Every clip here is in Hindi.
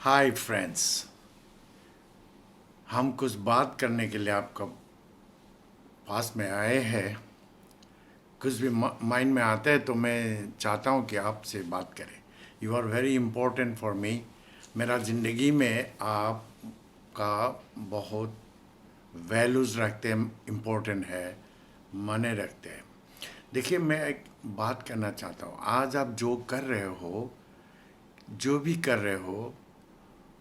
Hi friends. हम कुछ बात करने के लिए आपका पास में आए हैं। कुछ भी माइंड में आता है तो मैं चाहता हूँ कि आपसे बात करें। You are very important for me. मेरा ज़िंदगी में आपका बहुत वैल्यूज़ रखते हैं, इम्पोर्टेंट है, माने रखते हैं। देखिए, मैं एक बात करना चाहता हूँ। आज आप जो कर रहे हो, जो भी कर रहे हो,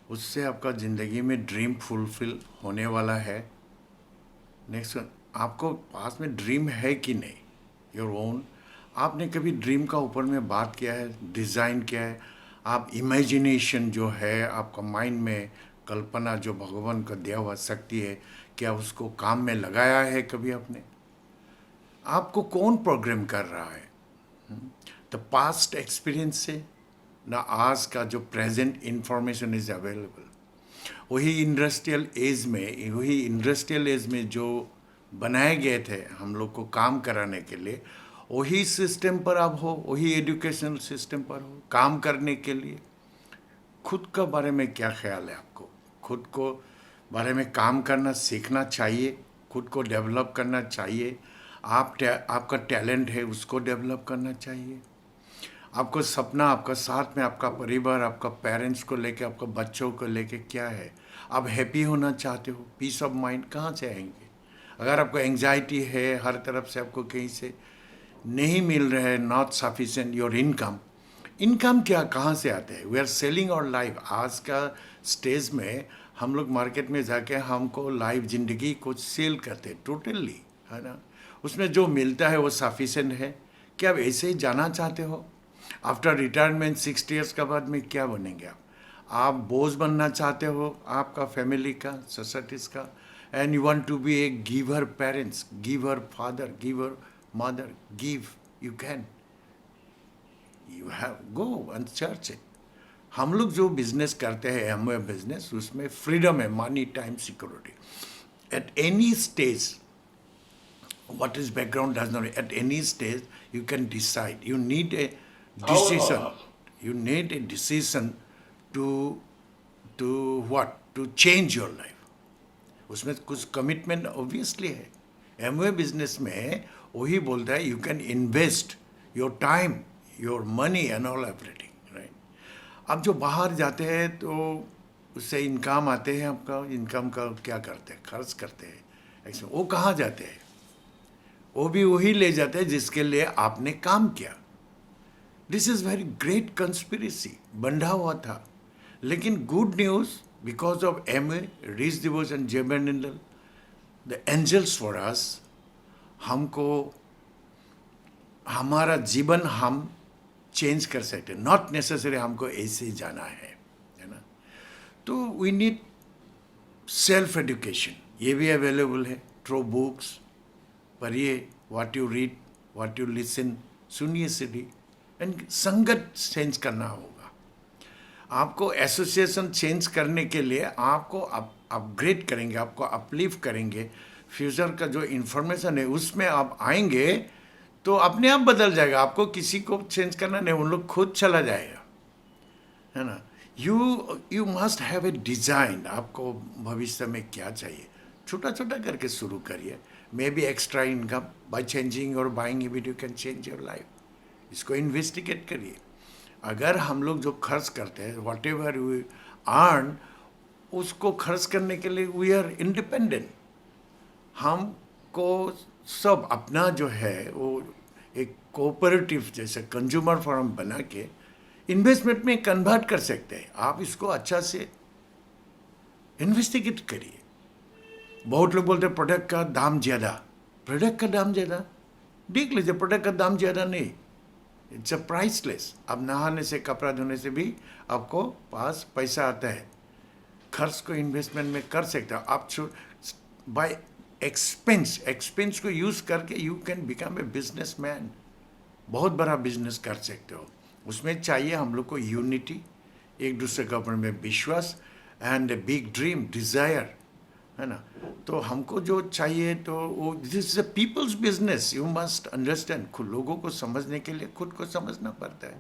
उससे आपका ज़िंदगी में ड्रीम फुलफिल होने वाला है। नेक्स्ट, आपको पास में ड्रीम है कि नहीं, योर ओन। आपने कभी ड्रीम का ऊपर में बात किया है, डिज़ाइन किया है? आप इमेजिनेशन जो है आपका माइंड में, कल्पना जो भगवान का दिया हुआ शक्ति है, क्या उसको काम में लगाया है कभी आपने? आपको कौन प्रोग्राम कर रहा है? द पास्ट एक्सपीरियंस से ना आज का जो प्रेजेंट इंफॉर्मेशन इज अवेलेबल। वही इंडस्ट्रियल एज में जो बनाए गए थे हम लोग को काम कराने के लिए, वही सिस्टम पर आप हो, वही एजुकेशनल सिस्टम पर हो काम करने के लिए। खुद का बारे में क्या ख्याल है आपको? खुद को बारे में काम करना सीखना चाहिए, खुद को डेवलप करना चाहिए। आपका टैलेंट है उसको डेवलप करना चाहिए। आपको सपना, आपका साथ में आपका परिवार, आपका पेरेंट्स को लेके, आपका बच्चों को लेके क्या है? आप हैप्पी होना चाहते हो? पीस ऑफ माइंड कहाँ से आएंगे? अगर आपको एंजाइटी है, हर तरफ से आपको कहीं से नहीं मिल रहा है, not sufficient your income. Income क्या, कहाँ से आते हैं? वी आर सेलिंग और लाइफ। आज का स्टेज में हम लोग मार्केट में जाके हमको लाइफ, जिंदगी को सेल करते हैं टोटली, है ना? उसमें जो मिलता है वो सफिशिएंट है क्या? आप ऐसे ही जाना चाहते हो? आफ्टर रिटायरमेंट 60 ईयर्स के बाद में क्या बनेंगे आप बोझ बनना चाहते हो आपका फैमिली का, सोसाइटीज का? And you want to be a giver parents, giver father, giver mother, give. You can, you have go and search it. हम लोग जो बिजनेस करते हैं, हमें बिजनेस, उसमें फ्रीडम है, money, time, security. At any stage, what is background does not, at any stage you can decide. You need a decision. You need a decision to to what, to change your life. उसमें कुछ कमिटमेंट ऑब्वियसली है। एमवे बिजनेस में वही बोलता है, you can invest your time, your money and all everything, right? अब जो बाहर जाते हैं तो उससे इनकम आते हैं, आपका इनकम का क्या करते हैं? खर्च करते हैं। ऐसे वो कहाँ जाते हैं? वो भी वही ले जाते हैं जिसके लिए आपने काम किया। This is very great conspiracy बंधा हुआ था। लेकिन good news, because of M A Rich DeVos and Jay Van Andel, the angels for us, हमको हमारा जीवन हम चेंज कर सकते हैं। नॉट नेसेसरी हमको ऐसे ही जाना है ना? तो वी नीड सेल्फ एजुकेशन, ये भी अवेलेबल है थ्रू बुक्स। पढ़िए, what you read, what you listen, सुनिए सीधी। एंड संगत चेंज करना होगा आपको। एसोसिएशन चेंज करने के लिए आपको अपग्रेड करेंगे, आपको अपलिफ्ट करेंगे। फ्यूचर का जो इंफॉर्मेशन है उसमें आप आएंगे तो अपने आप बदल जाएगा। आपको किसी को चेंज करना नहीं, उन लोग खुद चला जाएगा, है ना? You must have a design. आपको भविष्य में क्या चाहिए, छोटा छोटा करके शुरू करिए। May be extra income by changing और buying habit, you can change your life. इसको इन्वेस्टिगेट करिए। अगर हम लोग जो खर्च करते हैं, वॉट एवर वी अर्न, उसको खर्च करने के लिए वी आर इंडिपेंडेंट। हमको सब अपना जो है वो एक कोऑपरेटिव जैसे कंज्यूमर फॉर्म बना के इन्वेस्टमेंट में कन्वर्ट कर सकते हैं। आप इसको अच्छा से इन्वेस्टिगेट करिए। बहुत लोग बोलते हैं प्रोडक्ट का दाम ज़्यादा। प्रोडक्ट का दाम ज़्यादा, देख लीजिए, प्रोडक्ट का दाम ज़्यादा नहीं, इट्स अ प्राइसलेस। अब नहाने से, कपड़ा धोने से भी आपको पास पैसा आता है। खर्च को इन्वेस्टमेंट में कर सकते हो आप। बाय एक्सपेंस को यूज़ करके you can become a business man. बहुत बड़ा बिजनेस कर सकते हो। उसमें चाहिए हम लोग को यूनिटी, एक दूसरे के ऊपर में विश्वास, and a big dream, desire, है ना? तो हमको जो चाहिए तो वो, this is a people's business. You must understand. खुद लोगों को समझने के लिए खुद को समझना पड़ता है।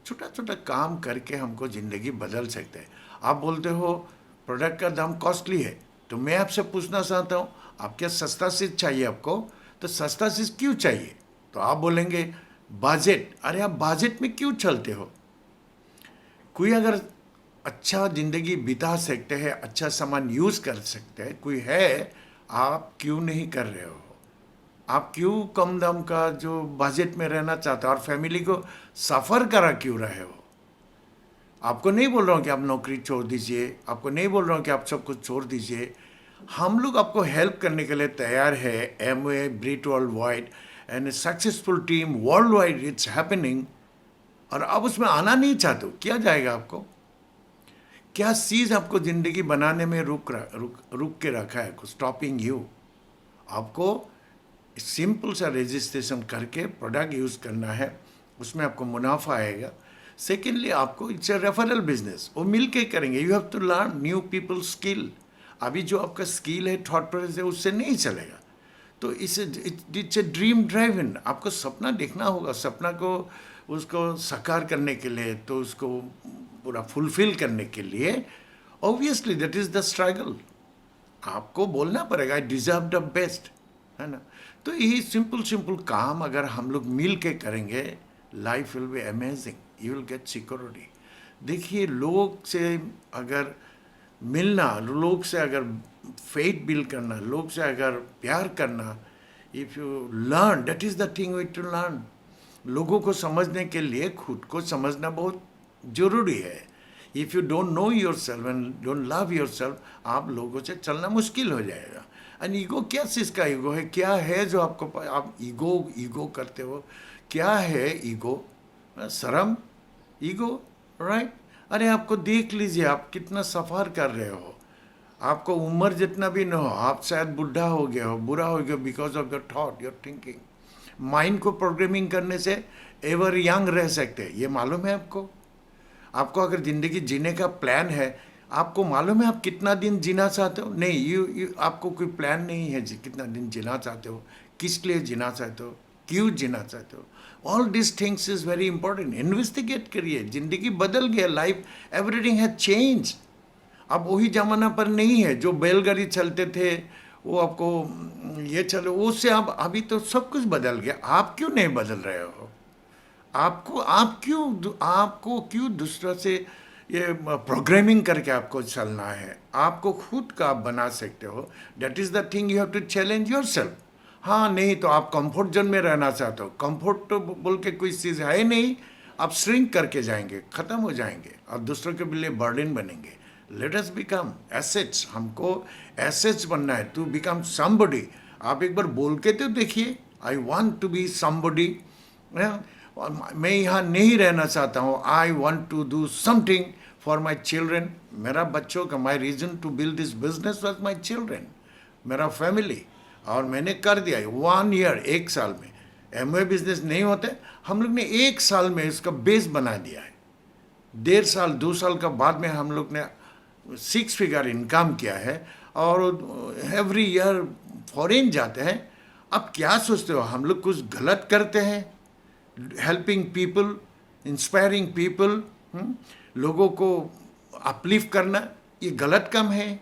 छोटा छोटा काम करके हमको ज़िंदगी बदल सकते हैं। आप बोलते हो प्रोडक्ट का दाम कॉस्टली है, तो मैं आपसे पूछना चाहता हूँ, आप क्या सस्ता चीज़ चाहिए आपको? तो सस्ता चीज़ क्यों चाहिए? तो आप बोलेंगे बजट। अरे आप बजट में क्यों चलते हो? कोई अगर अच्छा ज़िंदगी बिता सकते हैं, अच्छा सामान यूज़ कर सकते हैं, कोई है, आप क्यों नहीं कर रहे हो? आप क्यों कम दाम का जो बजट में रहना चाहते हो और फैमिली को सफ़र करा क्यों रहे हो? आपको नहीं बोल रहा हूँ कि आप नौकरी छोड़ दीजिए, आपको नहीं बोल रहा हूँ कि आप सब कुछ छोड़ दीजिए। हम लोग आपको हेल्प करने के लिए तैयार है। Amway Brit world wide and successful team world wide it's happening. और आप उसमें आना नहीं चाहते हो, क्या जाएगा आपको? क्या चीज़ आपको ज़िंदगी बनाने में रुक के रखा है, स्टॉपिंग यू? आपको सिंपल सा रजिस्ट्रेशन करके प्रोडक्ट यूज़ करना है, उसमें आपको मुनाफा आएगा। सेकेंडली आपको इट्स ए रेफरल बिजनेस, वो मिल के करेंगे। You have to learn new people skill. अभी जो आपका स्किल है, थॉट प्रोसेस है, उससे नहीं चलेगा। तो इट्स ए ड्रीम ड्राइवन। आपको सपना देखना होगा, सपना को उसको साकार करने के लिए, तो उसको पूरा फुलफिल करने के लिए obviously that is the struggle. आपको बोलना पड़ेगा आई डिजर्व द बेस्ट, है ना? तो यही सिंपल सिंपल काम अगर हम लोग मिल के करेंगे, life will be amazing, you will get security. देखिए, लोग से अगर मिलना, लोग से अगर फेथ बिल्ड करना, लोग से अगर प्यार करना, if you learn, that is the thing we to learn. लोगों को समझने के लिए खुद को समझना बहुत ज़रूरी है। If you don't know your self and don't love your self, आप लोगों से चलना मुश्किल हो जाएगा। एंड ईगो, क्या चीज़ का ईगो है? क्या है जो आपको आप ईगो करते हो? क्या है ईगो? शर्म, ईगो, राइट? अरे आपको देख लीजिए, आप कितना सफ़र कर रहे हो। आपको उम्र जितना भी न हो, आप शायद बुढ़ा हो गए हो, बुरा हो गया because of your thought, your thinking. Mind को प्रोग्रामिंग करने से एवर यंग रह सकते हैं, ये मालूम है आपको? आपको अगर ज़िंदगी जीने का प्लान है, आपको मालूम है आप कितना दिन जीना चाहते हो? नहीं, यू आपको कोई प्लान नहीं है कितना दिन जीना चाहते हो, किस लिए जीना चाहते हो, क्यों जीना चाहते हो। All this things is very important. Investigate करिए। ज़िंदगी बदल गया, लाइफ एवरीथिंग हैज चेंज। अब वही ज़माना पर नहीं है जो बैलगाड़ी चलते थे, वो आपको ये चलो, उससे अब अभी तो सब कुछ बदल गया। आप क्यों नहीं बदल रहे हो? आपको क्यों दूसरा से ये प्रोग्रामिंग करके आपको चलना है? आपको खुद का आप बना सकते हो। That is the thing, you have to challenge your self. हाँ, नहीं तो आप कंफर्ट जोन में रहना चाहते हो। कंफर्ट तो बोल के कोई चीज़ है नहीं। आप श्रिंक करके जाएंगे, ख़त्म हो जाएंगे और दूसरों के लिए बर्डन बनेंगे। Let us become assets. हमको एसेट्स बनना है, टू बिकम समबडी। आप एक बार बोल के तो देखिए, I want to be somebody. मैं यहाँ नहीं रहना चाहता हूँ, I want to do something for my children. मेरा बच्चों का, my reason to build this business was my children, मेरा फैमिली। और मैंने कर दिया 1 ईयर, 1 साल में। एमवे बिजनेस नहीं होते, हम लोग ने 1 साल में इसका बेस बना दिया है। 1.5 साल 2 साल का बाद में हम लोग ने 6 फिगर इनकम किया है और एवरी ईयर फॉरेन जाते हैं। अब क्या सोचते हो, हम लोग कुछ गलत करते हैं? हेल्पिंग पीपल, इंस्पायरिंग पीपल, लोगों को अपलिफ्ट करना, ये गलत काम है?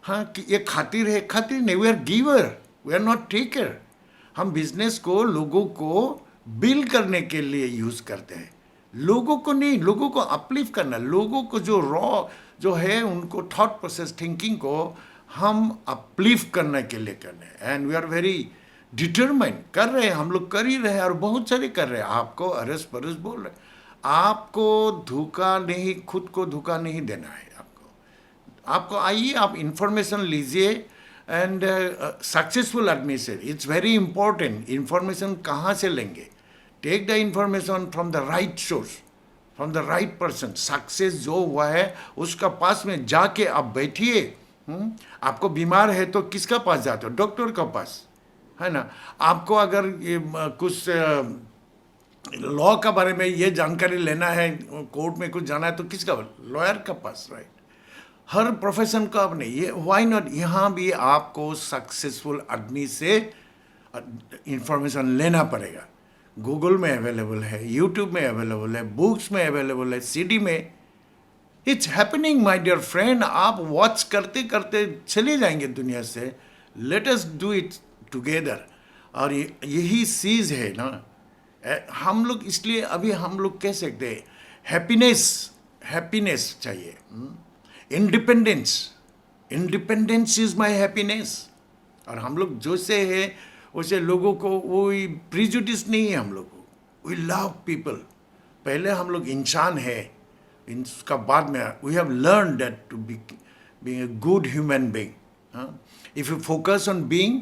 हाँ, कि ये खातिर है? खातिर नहीं, we are giver, we are not taker. हम बिजनेस को, लोगों को बिल्ड करने के लिए यूज़ करते हैं, लोगों को नहीं। लोगों को अपलिफ्ट करना, लोगों को जो रॉ जो है उनको थॉट प्रोसेस, थिंकिंग को हम अपलिफ्ट करने के लिए करने हैं। And we are very determined, कर रहे हैं, हम लोग कर ही रहे हैं और बहुत सारे कर रहे हैं। आपको अरस परस बोल रहे हैं, आपको धोखा नहीं, खुद को धोखा नहीं देना है। आपको आइए, आप इंफॉर्मेशन लीजिए एंड सक्सेसफुल आदमी से, इट्स वेरी इंपॉर्टेंट। इंफॉर्मेशन कहाँ से लेंगे? Take the information from the right source, from the right person. Success जो हुआ है उसका पास में जाके आप बैठिए। आपको बीमार है तो किसका पास जाते हो? डॉक्टर का पास, है ना? आपको अगर ये कुछ लॉ का बारे में ये जानकारी लेना है, कोर्ट में कुछ जाना है तो किसका? लॉयर का पास, राइट? हर प्रोफेशन का आपने ये, व्हाई नॉट यहाँ भी आपको सक्सेसफुल आदमी से इंफॉर्मेशन लेना पड़ेगा। गूगल में अवेलेबल है, यूट्यूब में अवेलेबल है, बुक्स में अवेलेबल है, सीडी में। It's happening my dear friend. आप वॉच करते करते चले जाएंगे दुनिया से. Let us do it together. और यही चीज़ है ना. हम लोग इसलिए अभी हम लोग कह सकते हैं हैप्पीनेस. हैप्पीनेस चाहिए. Independence. Independence is my happiness. और हम लोग जो से है वैसे लोगों को कोई प्रिजुडिस नहीं है. हम लोग को वी लव पीपल. पहले हम लोग इंसान है, इसका बाद में we have learn that to be being a good human being. If you focus on being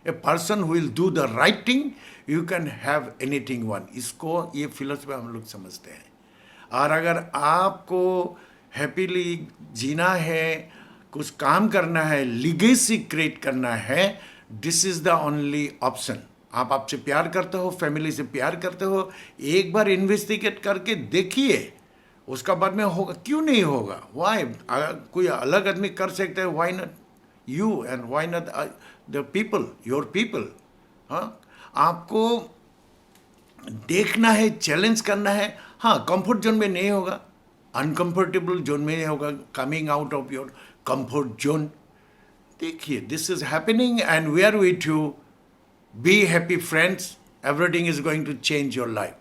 a person who will do the right thing, you can have anything one. इसको ये फिलोसफी हम लोग समझते हैं. और अगर आपको हैप्पीली जीना है, कुछ काम करना है, लिगेसी क्रिएट करना है, this is the only option. आप आपसे प्यार करते हो, फैमिली से प्यार करते हो, एक बार इन्वेस्टिगेट करके देखिए. उसका बाद में होगा, क्यों नहीं होगा? वाई? कोई अलग आदमी कर सकते हैं, why not you and why not the people, your people. हाँ, आपको देखना है, चैलेंज करना है. हाँ, कंफर्ट जोन में नहीं होगा, अनकंफर्टेबल जोन में नहीं होगा. Coming out of your comfort zone. देखिए, this is happening and we are with you. Be happy friends. Everything is going to change your life.